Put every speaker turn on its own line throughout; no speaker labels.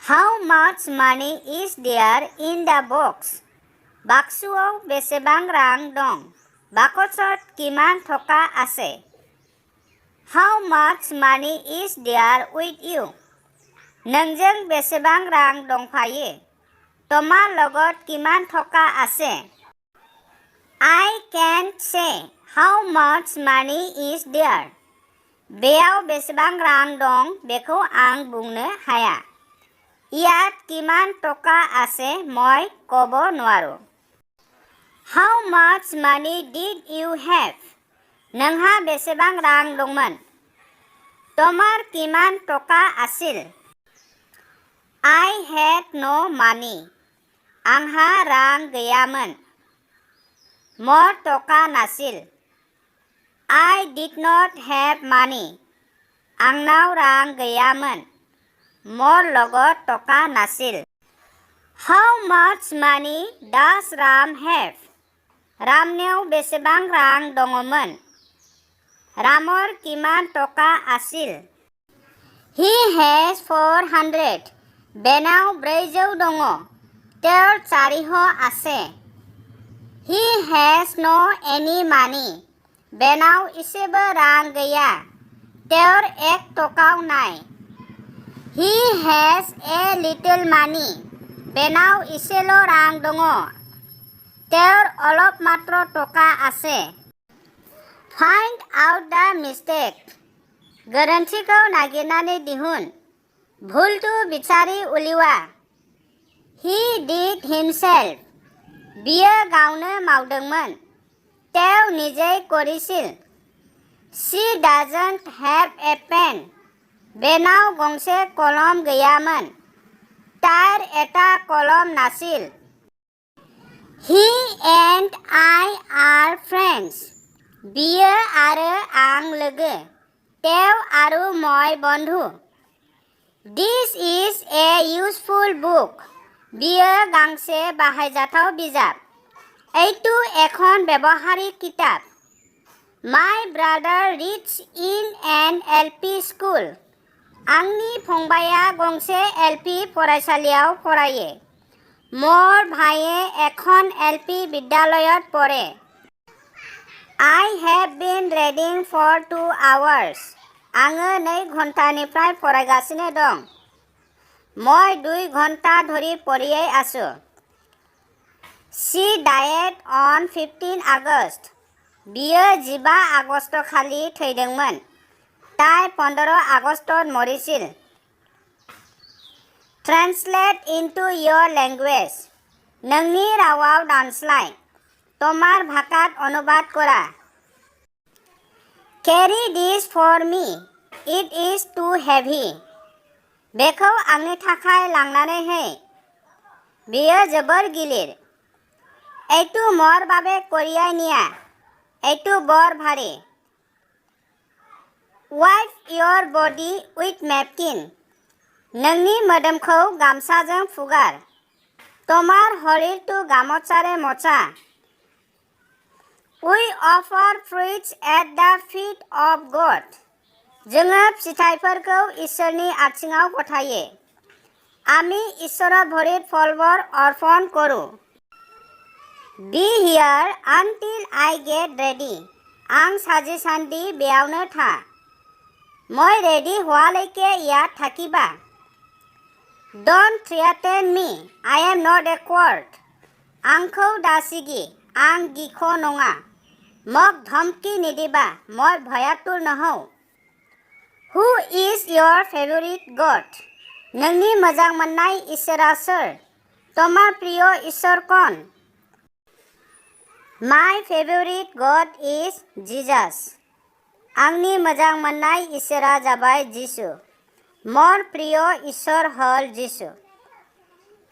How much money is there in the box? বাক্সুও বেছেবাং ৰাং দং? বাকচত কিমান টকা আছে? How much money is there with you? नोंजों बेसेबां रां दंफायो? তোমাৰ লগত কিমান টকা আছে? I can't say how much money is there. बेयाव बेसेबां रां दं बेखौ आं बुंनो हाया। ইয়াত কিমান টকা আছে মই ক'ব নোৱাৰো। How much money did you have? नोंहा बेसेबां रां दंमोन? তোমাৰ কিমান টকা আছিল? I had no money. आंहा रां गैयामोन। মোৰ টকা नाছিল। I did not have money. आंनाव रां गैयामोन। মোৰ লগত টকা नाছিল। How much money does Ram have? रामनियाव बेसेबां रां दङमोन? राমৰ কিমান টকা আছিল? He has 400. बेनाव 400 दङ। তেওঁৰ 400 আছে। He has no any money. बेनाव इसेबो रां गैया। তেওঁৰ 1 টকাও নাই। He has a little money. बेनाव इसेल' रां दङ। তেওঁৰ অলপ মাত্ৰ টকা আছে। Find out the mistake. गोरोन्थिखौ नागिरनानै दिहुन। भुलखौ बिचारि उलिवा। He did himself. बियो गावनो मावदोंमोन। তেওঁ নিজেই কৰিছিল। She doesn't have a pen. बेनाव गंसे कलम गैयामोन। तार এটা कलम नाছিল। He and I are friends. बियो आरो आं लोगो। তেওঁ আৰু মই বন্ধু। This is a useful book. बियो गांसे बाहायजाथाव बिजाब। এইটো এখন ব্যৱহাৰিক কিতাপ। My brother reads in an LP school. आंनि फंबाया गंसे LP फरायसालियाव फरायो। মোৰ ভাইয়ে এখন LP বিদ্যালয়ত পঢ়ে। I have been reading for 2 hours. आङो 2 ঘণ্টাनिफ्राय फरायगासिनो दं। মই 2 ঘণ্টা ধৰি পঢ়িয়েই আছো। She died on 15 August. बियो 15 আগষ্ট खालि थैदोंमोन। তাই 15 আগষ্টত মৰিছিল। Translate into your language. नोंनि रावाव दानस्लाय। তোমাৰ ভাষাত অনুবাদ কৰা। Carry this for me. It is too heavy. बेखौ आंनि थाखाय लांनानै हो। बेयो जोबोर गिलिर। এইটো মোৰ বাবে কঢ়িয়াই নিয়া। এইটো বৰ ভাৰী। Wipe your body with napkin. नोंनि मोदोमखौ गामसाजों फुगार। তোমাৰ শৰীৰটো গামোচাৰে মোচা। We offer fruits at the feet of God. जोङो फिथाइफोरखौ इसोरनि आथिङाव गथायो। আমি ঈশ্বৰৰ ভৰিত ফলবোৰ অৰ্পণ কৰোঁ। Be here until I get ready. आं साजिसान्दि बेयावनो था। মই ৰেডি হোৱালৈকে ইয়াত থাকিবা। Don't threaten me. I am not a coward. आंखौ दासिगि। आं गिख' नङा। মোক ধমকি নিদিবা। মই ভয়াতুৰ নহওঁ। Who is your favorite God? नोंनि मोजां मोननाय इसोरा सोर? তোমাৰ প্ৰিয় ঈশ্বৰ কোন? My favorite God is Jesus. आंनि मोजां मोननाय इसोरा जाबाय जिसु। মোৰ প্ৰিয় ঈশ্বৰ হ'ল जिसु।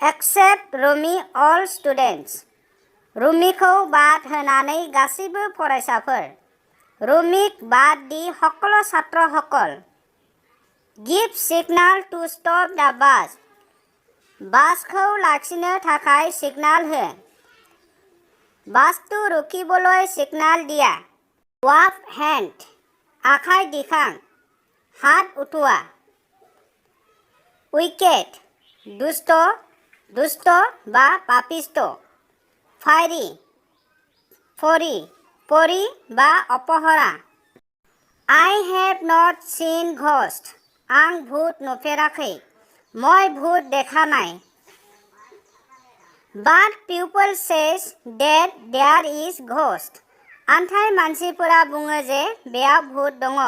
Except Rumi all students. रुमिखौ বাদ होनानै गासैबो फरायसाफोर। रुमिक বাদ দি সকলো ছাত্ৰসকল। Give signal to stop the bus. বাছখौ লাखिनो थाखाय सिगनाल हो। বাছটো ৰখিবলৈ सिगनाल দিয়া। Wave hand. आखाइ दिखां। हात उठुवा। Wicket. দুষ্ট বা পাপিষ্ট পৰী বা অপহৰা I have not seen ghost आं भूत नुफेराखै মই ভূত দেখা নাই But people says that there is ghost आन्थाय मानसिफोरा बुङो जे बेयाव भूत दङ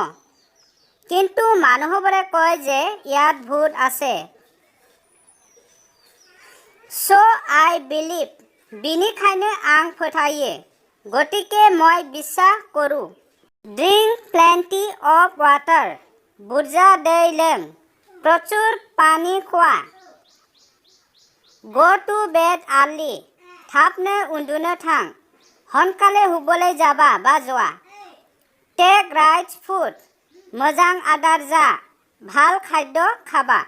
কিন্তু মানুহবোৰে কয় যে ইয়াত ভূত আছে So I believe बिनिखायनो आं फोथायो गतिके মই বিশ্বাস करू Drink plenty of water बुरजा दै लों प्रचुर पानी खा Go to bed early थाबनो उन्दुनो थां हनकाले हुबोलै जाबा बा जोआ Take right food मोजां आदार जा ভাল खाद्য खाबा